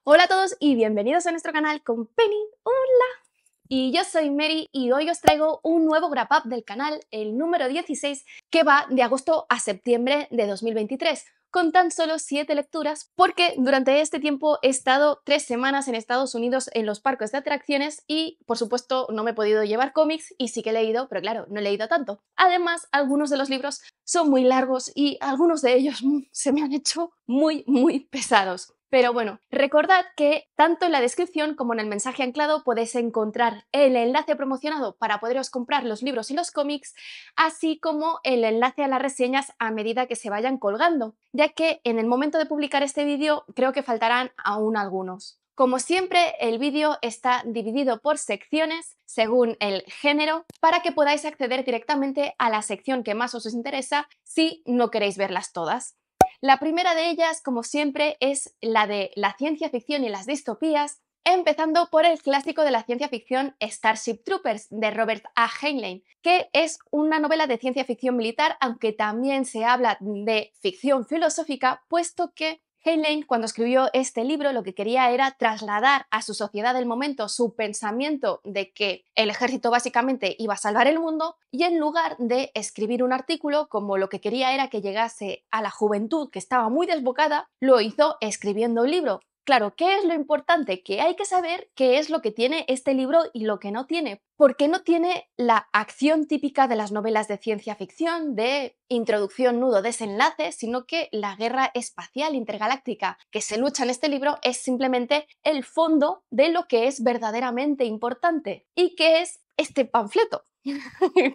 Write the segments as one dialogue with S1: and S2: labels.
S1: Hola a todos y bienvenidos a nuestro canal con Penny. Hola. Y yo soy Mary y hoy os traigo un nuevo wrap up del canal, el número 16, que va de agosto a septiembre de 2023, con tan solo 7 lecturas, porque durante este tiempo he estado 3 semanas en Estados Unidos en los parques de atracciones y, por supuesto, no me he podido llevar cómics y sí que he leído, pero claro, no he leído tanto. Además, algunos de los libros son muy largos y algunos de ellos se me han hecho muy pesados. Pero bueno, recordad que tanto en la descripción como en el mensaje anclado podéis encontrar el enlace promocionado para poderos comprar los libros y los cómics, así como el enlace a las reseñas a medida que se vayan colgando, ya que en el momento de publicar este vídeo creo que faltarán aún algunos. Como siempre, el vídeo está dividido por secciones según el género para que podáis acceder directamente a la sección que más os interesa si no queréis verlas todas. La primera de ellas, como siempre, es la de la ciencia ficción y las distopías, empezando por el clásico de la ciencia ficción Starship Troopers de Robert A. Heinlein, que es una novela de ciencia ficción militar, aunque también se habla de ficción filosófica, puesto que Heinlein, cuando escribió este libro, lo que quería era trasladar a su sociedad del momento su pensamiento de que el ejército básicamente iba a salvar el mundo, y en lugar de escribir un artículo, como lo que quería era que llegase a la juventud que estaba muy desbocada, lo hizo escribiendo un libro. Claro, ¿qué es lo importante? Que hay que saber qué es lo que tiene este libro y lo que no tiene, porque no tiene la acción típica de las novelas de ciencia ficción, de introducción, nudo, desenlace, sino que la guerra espacial intergaláctica que se lucha en este libro es simplemente el fondo de lo que es verdaderamente importante y que es este panfleto.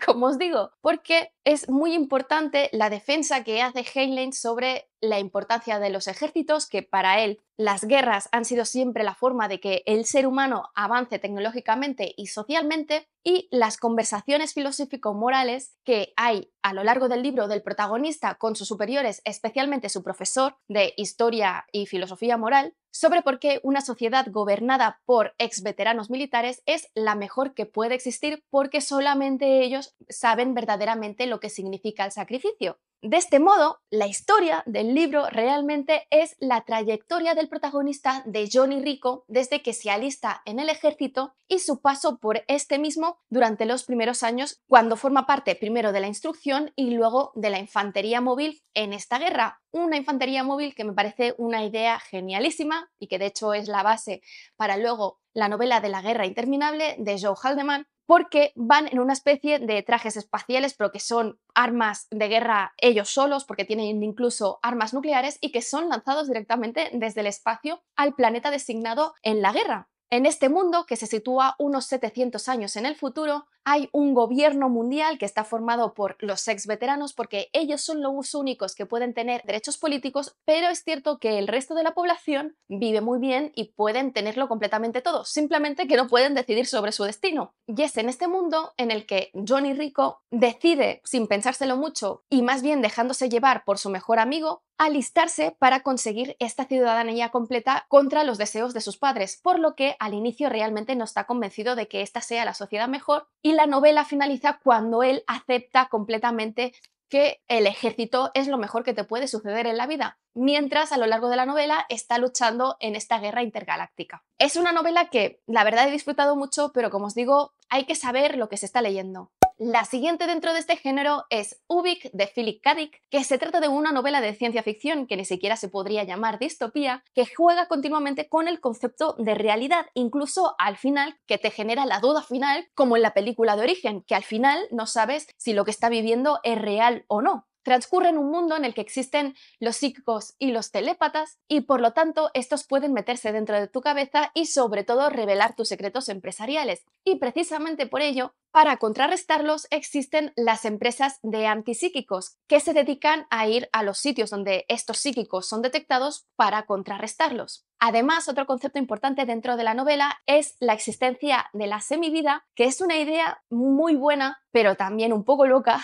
S1: Como os digo, porque es muy importante la defensa que hace Heinlein sobre la importancia de los ejércitos, que para él las guerras han sido siempre la forma de que el ser humano avance tecnológicamente y socialmente, y las conversaciones filosófico-morales que hay a lo largo del libro del protagonista con sus superiores, especialmente su profesor de historia y filosofía moral, sobre por qué una sociedad gobernada por ex veteranos militares es la mejor que puede existir, porque solamente ellos saben verdaderamente lo que significa el sacrificio. De este modo, la historia del libro realmente es la trayectoria del protagonista de Johnny Rico desde que se alista en el ejército y su paso por este mismo durante los primeros años, cuando forma parte primero de la instrucción y luego de la infantería móvil en esta guerra. Una infantería móvil que me parece una idea genialísima y que de hecho es la base para luego la novela de la guerra interminable de Joe Haldeman, porque van en una especie de trajes espaciales, pero que son armas de guerra ellos solos, porque tienen incluso armas nucleares y que son lanzados directamente desde el espacio al planeta designado en la guerra. En este mundo, que se sitúa unos 700 años en el futuro, hay un gobierno mundial que está formado por los ex veteranos, porque ellos son los únicos que pueden tener derechos políticos, pero es cierto que el resto de la población vive muy bien y pueden tenerlo completamente todo, simplemente que no pueden decidir sobre su destino. Y es en este mundo en el que Johnny Rico decide, sin pensárselo mucho y más bien dejándose llevar por su mejor amigo, alistarse para conseguir esta ciudadanía completa contra los deseos de sus padres, por lo que al inicio realmente no está convencido de que esta sea la sociedad mejor, y la novela finaliza cuando él acepta completamente que el ejército es lo mejor que te puede suceder en la vida, mientras a lo largo de la novela está luchando en esta guerra intergaláctica. Es una novela que la verdad he disfrutado mucho, pero como os digo, hay que saber lo que se está leyendo. La siguiente dentro de este género es Ubik de Philip K. Dick, que se trata de una novela de ciencia ficción que ni siquiera se podría llamar distopía, que juega continuamente con el concepto de realidad, incluso al final, que te genera la duda final, como en la película de Origen, que al final no sabes si lo que está viviendo es real o no. Transcurre en un mundo en el que existen los psíquicos y los telépatas, y por lo tanto estos pueden meterse dentro de tu cabeza y sobre todo revelar tus secretos empresariales. Y precisamente por ello, para contrarrestarlos existen las empresas de antipsíquicos, que se dedican a ir a los sitios donde estos psíquicos son detectados para contrarrestarlos. Además, otro concepto importante dentro de la novela es la existencia de la semivida, que es una idea muy buena, pero también un poco loca,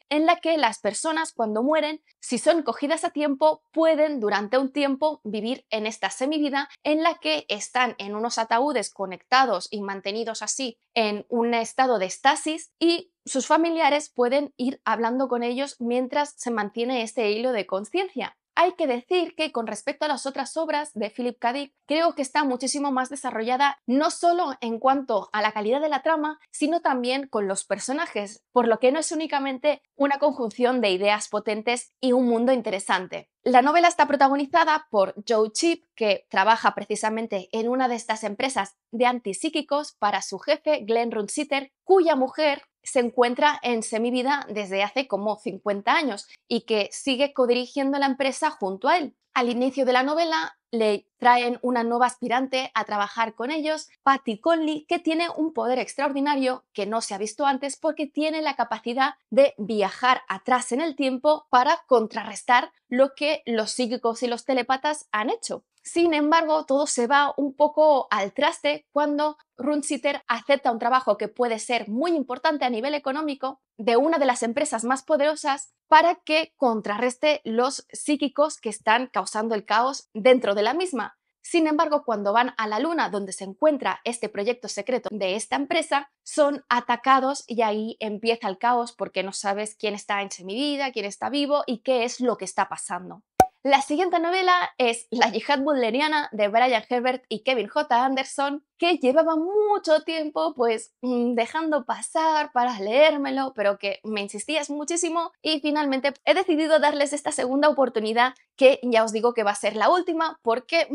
S1: en la que las personas cuando mueren, si son cogidas a tiempo, pueden durante un tiempo vivir en esta semivida en la que están en unos ataúdes conectados y mantenidos así en un estado de estasis, y sus familiares pueden ir hablando con ellos mientras se mantiene este hilo de conciencia. hay que decir que con respecto a las otras obras de Philip K. Dick, creo que está muchísimo más desarrollada no solo en cuanto a la calidad de la trama, sino también con los personajes, por lo que no es únicamente una conjunción de ideas potentes y un mundo interesante. La novela está protagonizada por Joe Chip, que trabaja precisamente en una de estas empresas de antipsíquicos para su jefe, Glenn Runsiter, cuya mujer se encuentra en semivida desde hace como 50 años y que sigue codirigiendo la empresa junto a él. Al inicio de la novela le traen una nueva aspirante a trabajar con ellos, Patty Conley, que tiene un poder extraordinario que no se ha visto antes porque tiene la capacidad de viajar atrás en el tiempo para contrarrestar lo que los psíquicos y los telépatas han hecho. Sin embargo, todo se va un poco al traste cuando Runsiter acepta un trabajo que puede ser muy importante a nivel económico de una de las empresas más poderosas para que contrarreste los psíquicos que están causando el caos dentro de la misma. Sin embargo, cuando van a la Luna, donde se encuentra este proyecto secreto de esta empresa, son atacados y ahí empieza el caos porque no sabes quién está en semivida, quién está vivo y qué es lo que está pasando. La siguiente novela es La Yihad Butleriana de Brian Herbert y Kevin J. Anderson, que llevaba mucho tiempo dejando pasar para leérmelo, pero que me insistías muchísimo y finalmente he decidido darles esta segunda oportunidad, que ya os digo que va a ser la última porque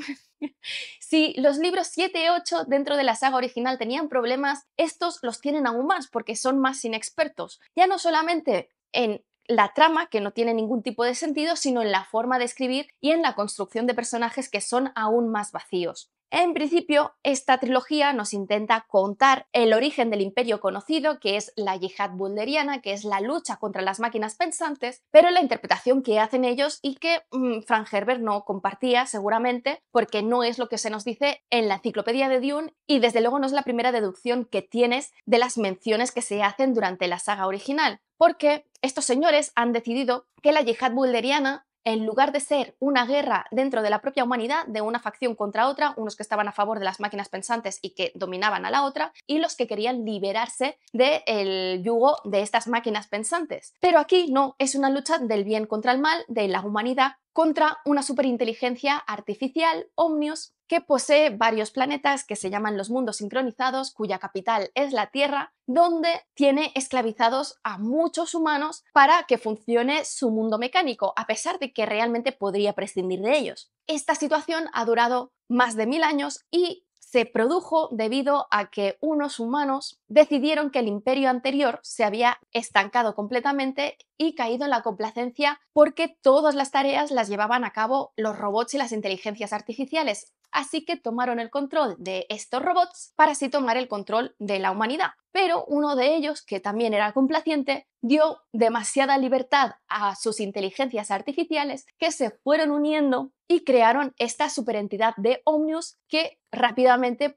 S1: si los libros 7 y 8 dentro de la saga original tenían problemas, estos los tienen aún más porque son más inexpertos. Ya no solamente en la trama, que no tiene ningún tipo de sentido, sino en la forma de escribir y en la construcción de personajes que son aún más vacíos. En principio, esta trilogía nos intenta contar el origen del imperio conocido, que es la Yihad Butleriana, que es la lucha contra las máquinas pensantes, pero la interpretación que hacen ellos y que Frank Herbert no compartía seguramente, porque no es lo que se nos dice en la enciclopedia de Dune y desde luego no es la primera deducción que tienes de las menciones que se hacen durante la saga original, porque estos señores han decidido que la Yihad Butleriana, en lugar de ser una guerra dentro de la propia humanidad, de una facción contra otra, unos que estaban a favor de las máquinas pensantes y que dominaban a la otra, y los que querían liberarse del yugo de estas máquinas pensantes. Pero aquí no, es una lucha del bien contra el mal, de la humanidad, contra una superinteligencia artificial, Omnius, que posee varios planetas que se llaman los mundos sincronizados, cuya capital es la Tierra, donde tiene esclavizados a muchos humanos para que funcione su mundo mecánico, a pesar de que realmente podría prescindir de ellos. Esta situación ha durado más de 1000 años y se produjo debido a que unos humanos decidieron que el imperio anterior se había estancado completamente y caído en la complacencia porque todas las tareas las llevaban a cabo los robots y las inteligencias artificiales. Así que tomaron el control de estos robots para así tomar el control de la humanidad. Pero uno de ellos, que también era complaciente, dio demasiada libertad a sus inteligencias artificiales que se fueron uniendo y crearon esta superentidad de Omnius que rápidamente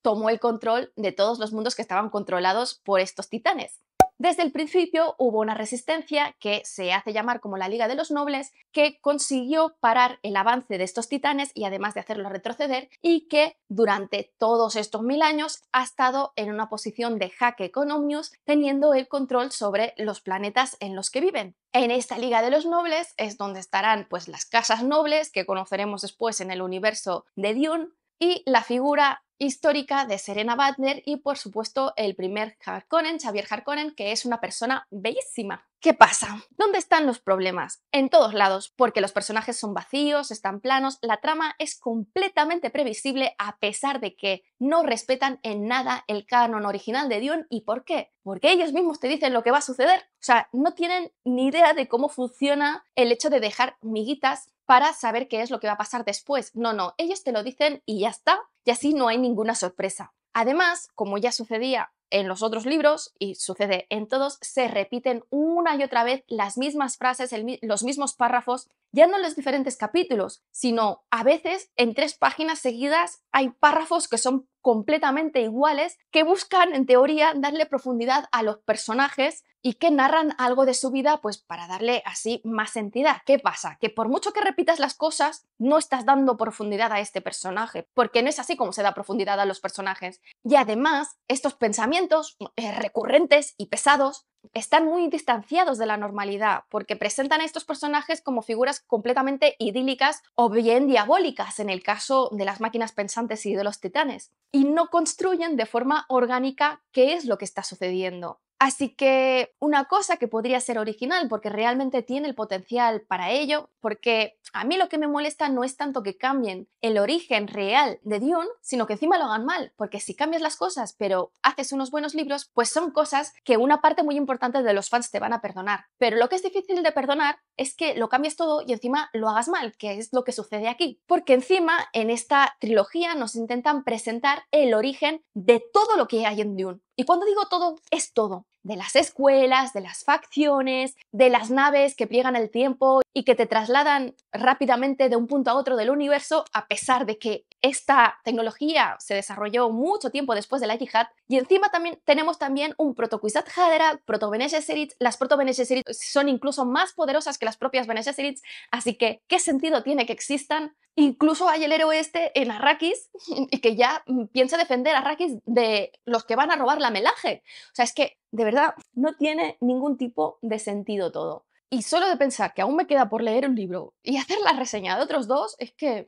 S1: tomó el control de todos los mundos que estaban controlados por estos titanes. Desde el principio hubo una resistencia que se hace llamar como la Liga de los Nobles, que consiguió parar el avance de estos titanes y además de hacerlo retroceder, y que durante todos estos 1000 años ha estado en una posición de jaque con Omnius, teniendo el control sobre los planetas en los que viven. En esta Liga de los Nobles es donde estarán las casas nobles que conoceremos después en el universo de Dune, y la figura histórica de Serena Butler y por supuesto el primer Harkonnen, Xavier Harkonnen, que es una persona bellísima. ¿Qué pasa? ¿Dónde están los problemas? En todos lados, porque los personajes son vacíos, están planos, la trama es completamente previsible a pesar de que no respetan en nada el canon original de Dune. ¿Y por qué? Porque ellos mismos te dicen lo que va a suceder. O sea, no tienen ni idea de cómo funciona el hecho de dejar miguitas para saber qué es lo que va a pasar después. No, ellos te lo dicen y ya está, y así no hay ninguna sorpresa. Además, como ya sucedía en los otros libros, y sucede en todos, se repiten una y otra vez las mismas frases, los mismos párrafos, ya no en los diferentes capítulos, sino a veces en 3 páginas seguidas hay párrafos que son completamente iguales, que buscan, en teoría, darle profundidad a los personajes y que narran algo de su vida pues para darle así más entidad. ¿Qué pasa? Que por mucho que repitas las cosas, no estás dando profundidad a este personaje, porque no es así como se da profundidad a los personajes. Y además, estos pensamientos recurrentes y pesados están muy distanciados de la normalidad, porque presentan a estos personajes como figuras completamente idílicas o bien diabólicas en el caso de las máquinas pensantes y de los titanes, y no construyen de forma orgánica qué es lo que está sucediendo. Así que una cosa que podría ser original, porque realmente tiene el potencial para ello, porque a mí lo que me molesta no es tanto que cambien el origen real de Dune, sino que encima lo hagan mal, porque si cambias las cosas pero haces unos buenos libros, pues son cosas que una parte muy importante de los fans te van a perdonar. Pero lo que es difícil de perdonar es que lo cambies todo y encima lo hagas mal, que es lo que sucede aquí. Porque encima en esta trilogía nos intentan presentar el origen de todo lo que hay en Dune. Y cuando digo todo, es todo. De las escuelas, de las facciones, de las naves que pliegan el tiempo y que te trasladan rápidamente de un punto a otro del universo, a pesar de que esta tecnología se desarrolló mucho tiempo después de la Yihad. Y encima también tenemos también un proto-Kwisatz Haderach, proto-Bene Gesserit. Las proto-Bene Gesserit son incluso más poderosas que las propias Bene Gesserit, así que ¿qué sentido tiene que existan? Incluso hay el héroe este en Arrakis y que ya piensa defender a Arrakis de los que van a robar la melaje. O sea, es que de verdad no tiene ningún tipo de sentido todo. Y solo de pensar que aún me queda por leer un libro y hacer la reseña de otros dos, es que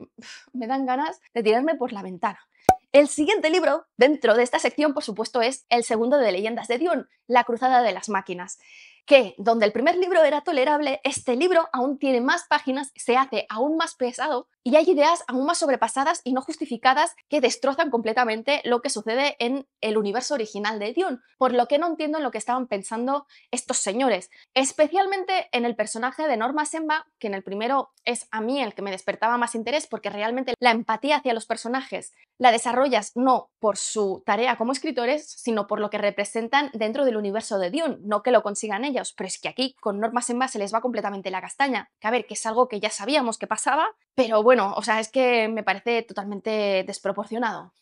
S1: me dan ganas de tirarme por la ventana. El siguiente libro dentro de esta sección, por supuesto, es el segundo de Leyendas de Dune, La Cruzada de las Máquinas, que donde el primer libro era tolerable, este libro aún tiene más páginas, se hace aún más pesado y hay ideas aún más sobrepasadas y no justificadas que destrozan completamente lo que sucede en el universo original de Dune, por lo que no entiendo en lo que estaban pensando estos señores, especialmente en el personaje de Norma Semba, que en el primero es a mí el que me despertaba más interés porque realmente la empatía hacia los personajes la desarrollas no por su tarea como escritores, sino por lo que representan dentro del universo de Dune, no que lo consigan ellos, pero es que aquí con Norma Semba se les va completamente la castaña, que a ver, que es algo que ya sabíamos que pasaba, pero bueno, o sea, es que me parece totalmente desproporcionado.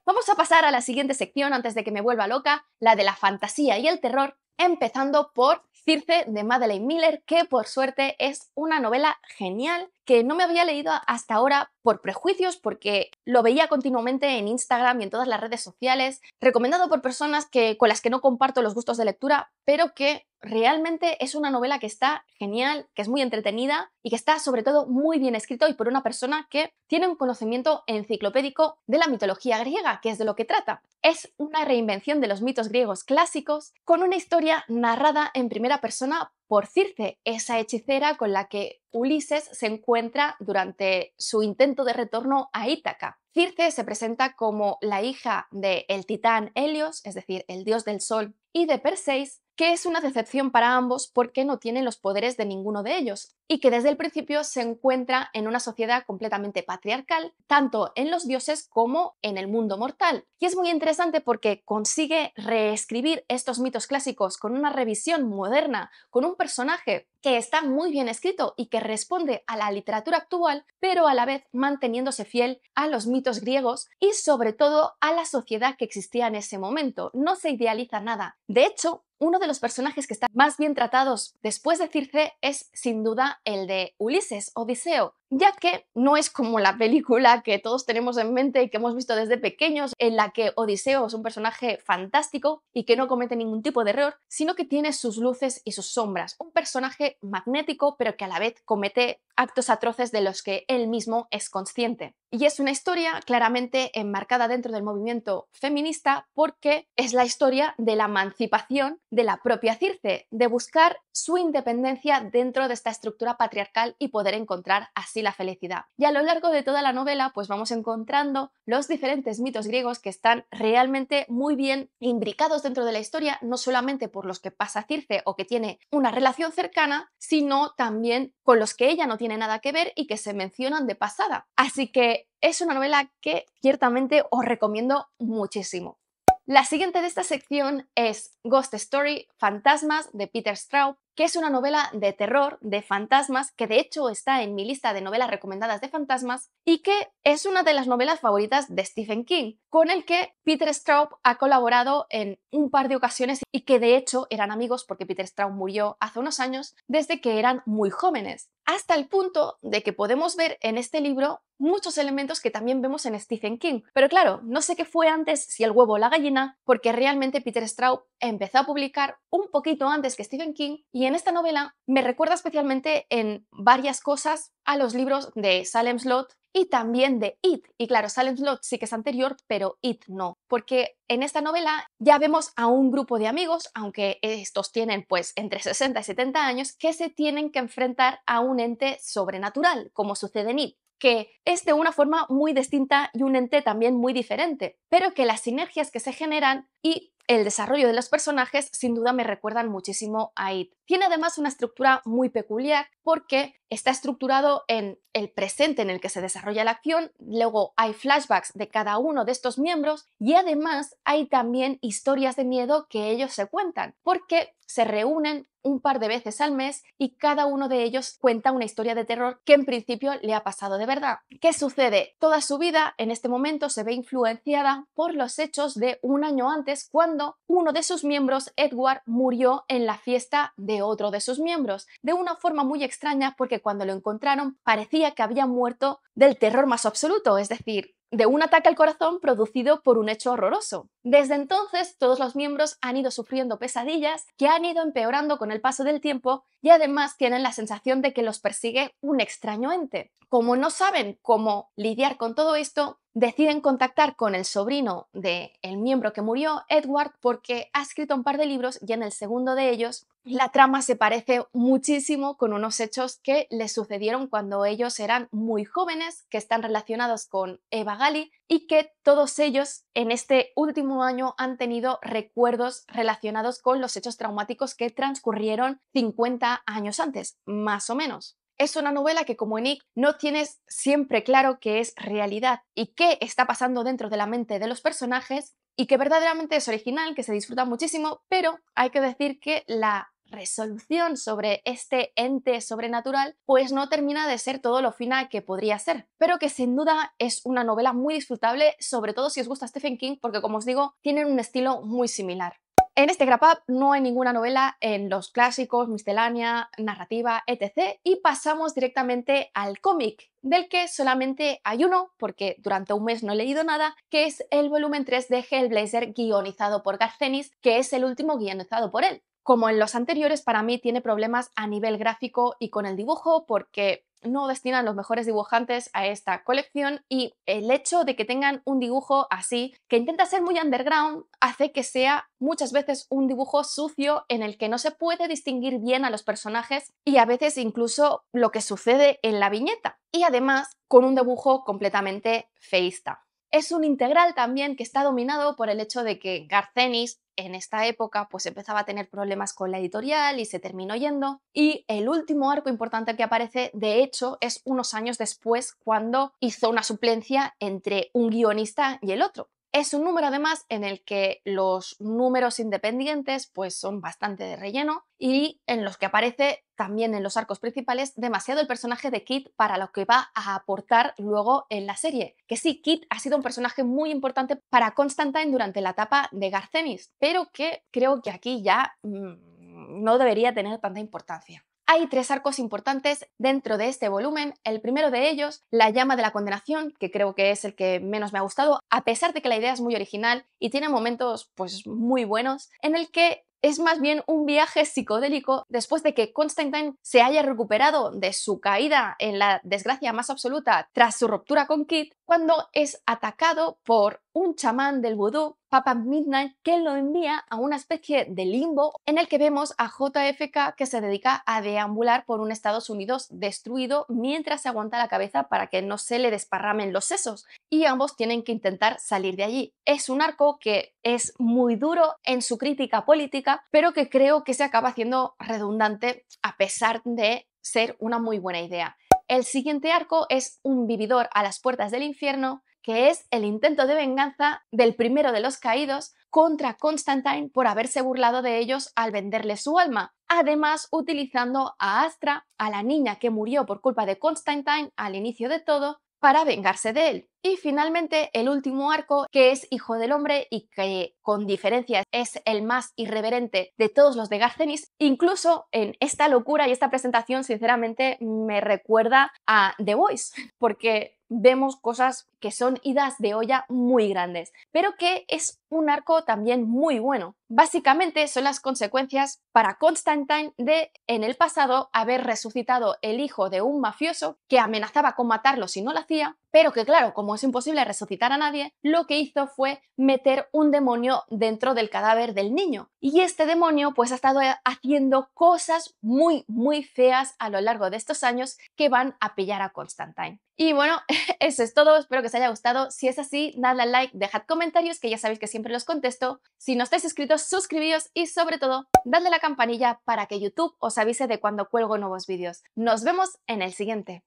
S1: Vamos a pasar a la siguiente sección antes de que me vuelva loca, la de la fantasía y el terror, empezando por Circe de Madeleine Miller, que por suerte es una novela genial que no me había leído hasta ahora por prejuicios, porque lo veía continuamente en Instagram y en todas las redes sociales, recomendado por personas con las que no comparto los gustos de lectura, pero que realmente es una novela que está genial, que es muy entretenida y que está sobre todo muy bien escrito y por una persona que tiene un conocimiento enciclopédico de la mitología griega, que es de lo que trata. Es una reinvención de los mitos griegos clásicos con una historia narrada en primera persona por Circe, esa hechicera con la que Ulises se encuentra durante su intento de retorno a Ítaca. Circe se presenta como la hija del titán Helios, es decir, el dios del sol, y de Perseis, que es una decepción para ambos porque no tienen los poderes de ninguno de ellos, y que desde el principio se encuentra en una sociedad completamente patriarcal, tanto en los dioses como en el mundo mortal. Y es muy interesante porque consigue reescribir estos mitos clásicos con una revisión moderna, con un personaje que está muy bien escrito y que responde a la literatura actual, pero a la vez manteniéndose fiel a los mitos griegos y sobre todo a la sociedad que existía en ese momento. No se idealiza nada. De hecho, uno de los personajes que están más bien tratados después de Circe es sin duda el de Ulises, Odiseo, ya que no es como la película que todos tenemos en mente y que hemos visto desde pequeños, en la que Odiseo es un personaje fantástico y que no comete ningún tipo de error, sino que tiene sus luces y sus sombras, un personaje magnético pero que a la vez comete actos atroces de los que él mismo es consciente. Y es una historia claramente enmarcada dentro del movimiento feminista porque es la historia de la emancipación de la propia Circe, de buscar su independencia dentro de esta estructura patriarcal y poder encontrar así la felicidad. Y a lo largo de toda la novela pues vamos encontrando los diferentes mitos griegos que están realmente muy bien imbricados dentro de la historia, no solamente por los que pasa Circe o que tiene una relación cercana, sino también con los que ella no tiene nada que ver y que se mencionan de pasada. Así que es una novela que ciertamente os recomiendo muchísimo. La siguiente de esta sección es Ghost Story, Fantasmas, de Peter Straub, que es una novela de terror, de fantasmas, que de hecho está en mi lista de novelas recomendadas de fantasmas y que es una de las novelas favoritas de Stephen King, con el que Peter Straub ha colaborado en un par de ocasiones y que de hecho eran amigos porque Peter Straub murió hace unos años desde que eran muy jóvenes, hasta el punto de que podemos ver en este libro muchos elementos que también vemos en Stephen King. Pero claro, no sé qué fue antes, si el huevo o la gallina, porque realmente Peter Straub empezó a publicar un poquito antes que Stephen King y en esta novela me recuerda especialmente en varias cosas a los libros de Salem Slot y también de It. Y claro, Salem Slot sí que es anterior, pero It no, porque en esta novela ya vemos a un grupo de amigos, aunque estos tienen pues entre 60 y 70 años, que se tienen que enfrentar a un ente sobrenatural, como sucede en It, que es de una forma muy distinta y un ente también muy diferente, pero que las sinergias que se generan y el desarrollo de los personajes sin duda me recuerdan muchísimo a It. Tiene además una estructura muy peculiar porque está estructurado en el presente en el que se desarrolla la acción, luego hay flashbacks de cada uno de estos miembros y además hay también historias de miedo que ellos se cuentan, porque se reúnen un par de veces al mes y cada uno de ellos cuenta una historia de terror que en principio le ha pasado de verdad. ¿Qué sucede? Toda su vida en este momento se ve influenciada por los hechos de un año antes cuando uno de sus miembros, Edward, murió en la fiesta de otro de sus miembros, de una forma muy extraña porque cuando lo encontraron parecía que había muerto del terror más absoluto, es decir, de un ataque al corazón producido por un hecho horroroso. Desde entonces, todos los miembros han ido sufriendo pesadillas que han ido empeorando con el paso del tiempo y además tienen la sensación de que los persigue un extraño ente. Como no saben cómo lidiar con todo esto, deciden contactar con el sobrino del miembro que murió, Edward, porque ha escrito un par de libros y en el segundo de ellos la trama se parece muchísimo con unos hechos que les sucedieron cuando ellos eran muy jóvenes, que están relacionados con Eva Gali y que todos ellos en este último año han tenido recuerdos relacionados con los hechos traumáticos que transcurrieron 50 años antes, más o menos. Es una novela que, como en It, no tienes siempre claro qué es realidad y qué está pasando dentro de la mente de los personajes y que verdaderamente es original, que se disfruta muchísimo, pero hay que decir que la resolución sobre este ente sobrenatural pues no termina de ser todo lo fina que podría ser, pero que sin duda es una novela muy disfrutable, sobre todo si os gusta Stephen King, porque como os digo, tienen un estilo muy similar. En este Wrap Up no hay ninguna novela en los clásicos, miscelánea, narrativa, etc. Y pasamos directamente al cómic, del que solamente hay uno, porque durante un mes no he leído nada, que es el volumen 3 de Hellblazer guionizado por Garth Ennis, que es el último guionizado por él. Como en los anteriores, para mí tiene problemas a nivel gráfico y con el dibujo, porque no destinan los mejores dibujantes a esta colección y el hecho de que tengan un dibujo así, que intenta ser muy underground, hace que sea muchas veces un dibujo sucio en el que no se puede distinguir bien a los personajes y a veces incluso lo que sucede en la viñeta. Y además con un dibujo completamente feísta. Es un integral también que está dominado por el hecho de que Garth Ennis en esta época pues empezaba a tener problemas con la editorial y se terminó yendo y el último arco importante que aparece de hecho es unos años después cuando hizo una suplencia entre un guionista y el otro. Es un número además en el que los números independientes pues son bastante de relleno y en los que aparece también en los arcos principales demasiado el personaje de Kit para lo que va a aportar luego en la serie. Que sí, Kit ha sido un personaje muy importante para Constantine durante la etapa de Garth Ennis, pero que creo que aquí ya no debería tener tanta importancia. Hay 3 arcos importantes dentro de este volumen. El primero de ellos, La llama de la condenación, que creo que es el que menos me ha gustado, a pesar de que la idea es muy original y tiene momentos pues muy buenos, en el que es más bien un viaje psicodélico después de que Constantine se haya recuperado de su caída en la desgracia más absoluta tras su ruptura con Kit, cuando es atacado por un chamán del vudú, Papa Midnight, que lo envía a una especie de limbo en el que vemos a JFK que se dedica a deambular por un Estados Unidos destruido mientras se aguanta la cabeza para que no se le desparramen los sesos y ambos tienen que intentar salir de allí. Es un arco que es muy duro en su crítica política, pero que creo que se acaba haciendo redundante a pesar de ser una muy buena idea. El siguiente arco es Un vividor a las puertas del infierno, que es el intento de venganza del primero de los caídos contra Constantine por haberse burlado de ellos al venderle su alma. además utilizando a Astra, a la niña que murió por culpa de Constantine al inicio de todo, para vengarse de él. Y finalmente el último arco, que es Hijo del Hombre y que con diferencia es el más irreverente de todos los de Garcenis. Incluso en esta locura y esta presentación sinceramente me recuerda a The Voice, porque vemos cosas que son idas de olla muy grandes, pero que es un arco también muy bueno. Básicamente son las consecuencias para Constantine de, en el pasado, haber resucitado el hijo de un mafioso que amenazaba con matarlo si no lo hacía, pero que claro, como es imposible resucitar a nadie, lo que hizo fue meter un demonio dentro del cadáver del niño. Y este demonio pues ha estado haciendo cosas muy feas a lo largo de estos años que van a pillar a Constantine. Y bueno, eso es todo, espero que os haya gustado. Si es así, dadle al like, dejad comentarios que ya sabéis que siempre los contesto. Si no estáis suscritos, suscribíos y sobre todo, dadle a la campanilla para que YouTube os avise de cuando cuelgo nuevos vídeos. Nos vemos en el siguiente.